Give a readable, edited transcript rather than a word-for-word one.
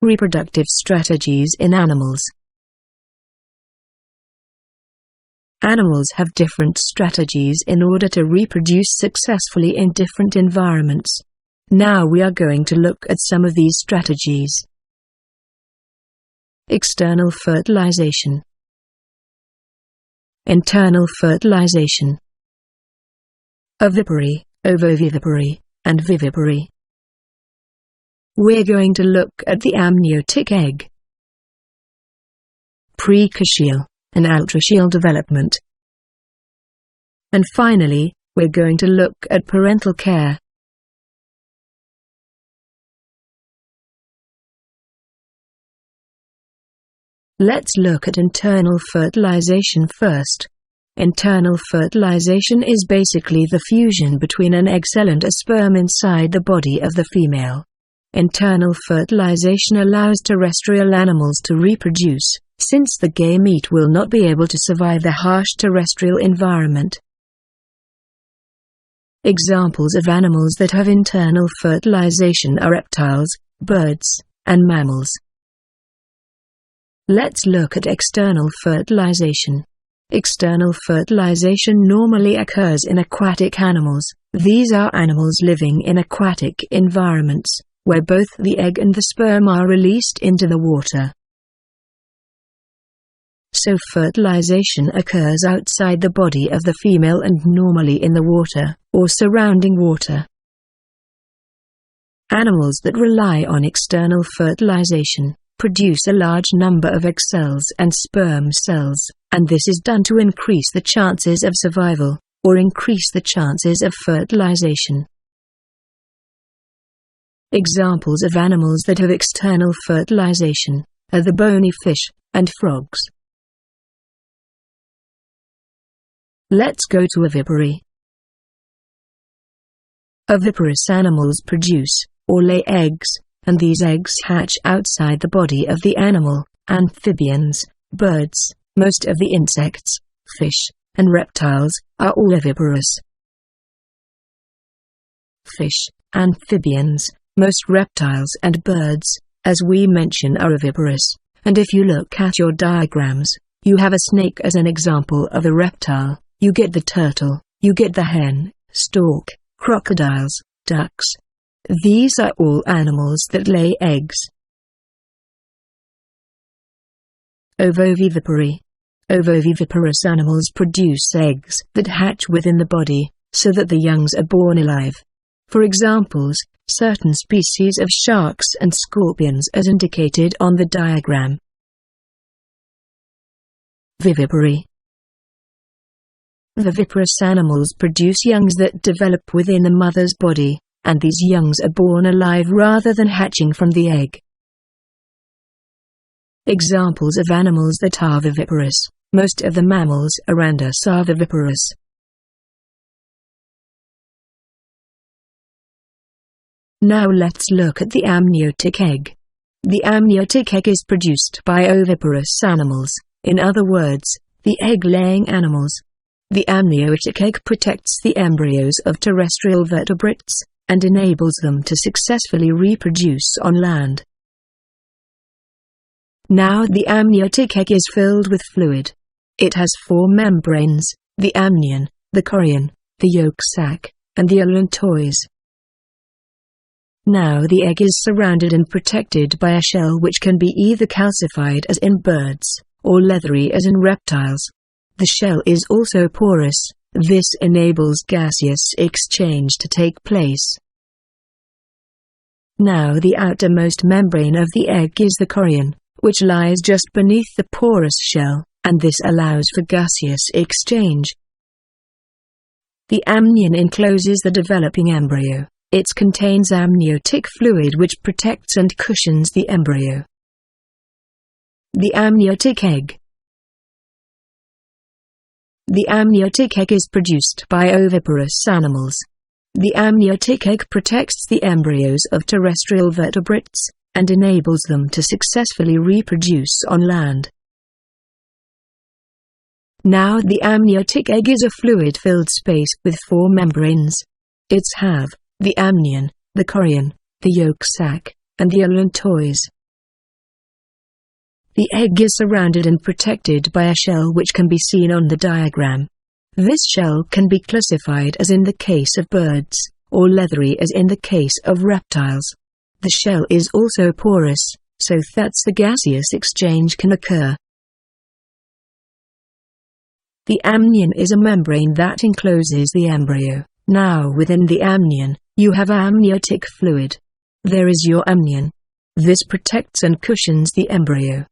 Reproductive strategies in animals. Animals have different strategies in order to reproduce successfully in different environments. Now we are going to look at some of these strategies. External fertilization, internal fertilization, ovipary, ovovivipary, and vivipary. We're going to look at the amniotic egg, precocial and altrocial development. And finally, we're going to look at parental care. Let's look at internal fertilization first. Internal fertilization is basically the fusion between an egg cell and a sperm inside the body of the female. Internal fertilization allows terrestrial animals to reproduce, since the gamete will not be able to survive the harsh terrestrial environment. Examples of animals that have internal fertilization are reptiles, birds, and mammals. Let's look at external fertilization. External fertilization normally occurs in aquatic animals. These are animals living in aquatic environments, where both the egg and the sperm are released into the water. So fertilization occurs outside the body of the female and normally in the water, or surrounding water. Animals that rely on external fertilization produce a large number of egg cells and sperm cells, and this is done to increase the chances of survival, or increase the chances of fertilization. Examples of animals that have external fertilization are the bony fish and frogs. Let's go to ovipary. Oviparous animals produce, or lay eggs, and these eggs hatch outside the body of the animal. Amphibians, birds, most of the insects, fish, and reptiles are all oviparous. Fish, amphibians, most reptiles and birds, as we mention, are oviparous, and if you look at your diagrams, you have a snake as an example of a reptile, you get the turtle, you get the hen, stork, crocodiles, ducks. These are all animals that lay eggs. Ovovivipary. Ovoviviparous animals produce eggs that hatch within the body, so that the youngs are born alive. For examples, certain species of sharks and scorpions as indicated on the diagram. Vivipary. Viviparous animals produce youngs that develop within the mother's body, and these youngs are born alive rather than hatching from the egg. Examples of animals that are viviparous: most of the mammals around us are viviparous. Now let's look at the amniotic egg. The amniotic egg is produced by oviparous animals, in other words, the egg-laying animals. The amniotic egg protects the embryos of terrestrial vertebrates, and enables them to successfully reproduce on land. Now the amniotic egg is filled with fluid. It has 4 membranes: the amnion, the chorion, the yolk sac, and the allantois. Now the egg is surrounded and protected by a shell which can be either calcified as in birds, or leathery as in reptiles. The shell is also porous. This enables gaseous exchange to take place. Now the outermost membrane of the egg is the chorion, which lies just beneath the porous shell, and this allows for gaseous exchange. The amnion encloses the developing embryo. It contains amniotic fluid which protects and cushions the embryo. The amniotic egg. The amniotic egg is produced by oviparous animals. The amniotic egg protects the embryos of terrestrial vertebrates, and enables them to successfully reproduce on land. Now the amniotic egg is a fluid-filled space with 4 membranes. It's have the amnion, the chorion, the yolk sac, and the allantois. The egg is surrounded and protected by a shell which can be seen on the diagram. This shell can be classified as in the case of birds, or leathery as in the case of reptiles. The shell is also porous, so that the gaseous exchange can occur. The amnion is a membrane that encloses the embryo. Now within the amnion, you have amniotic fluid. There is your amnion. This protects and cushions the embryo.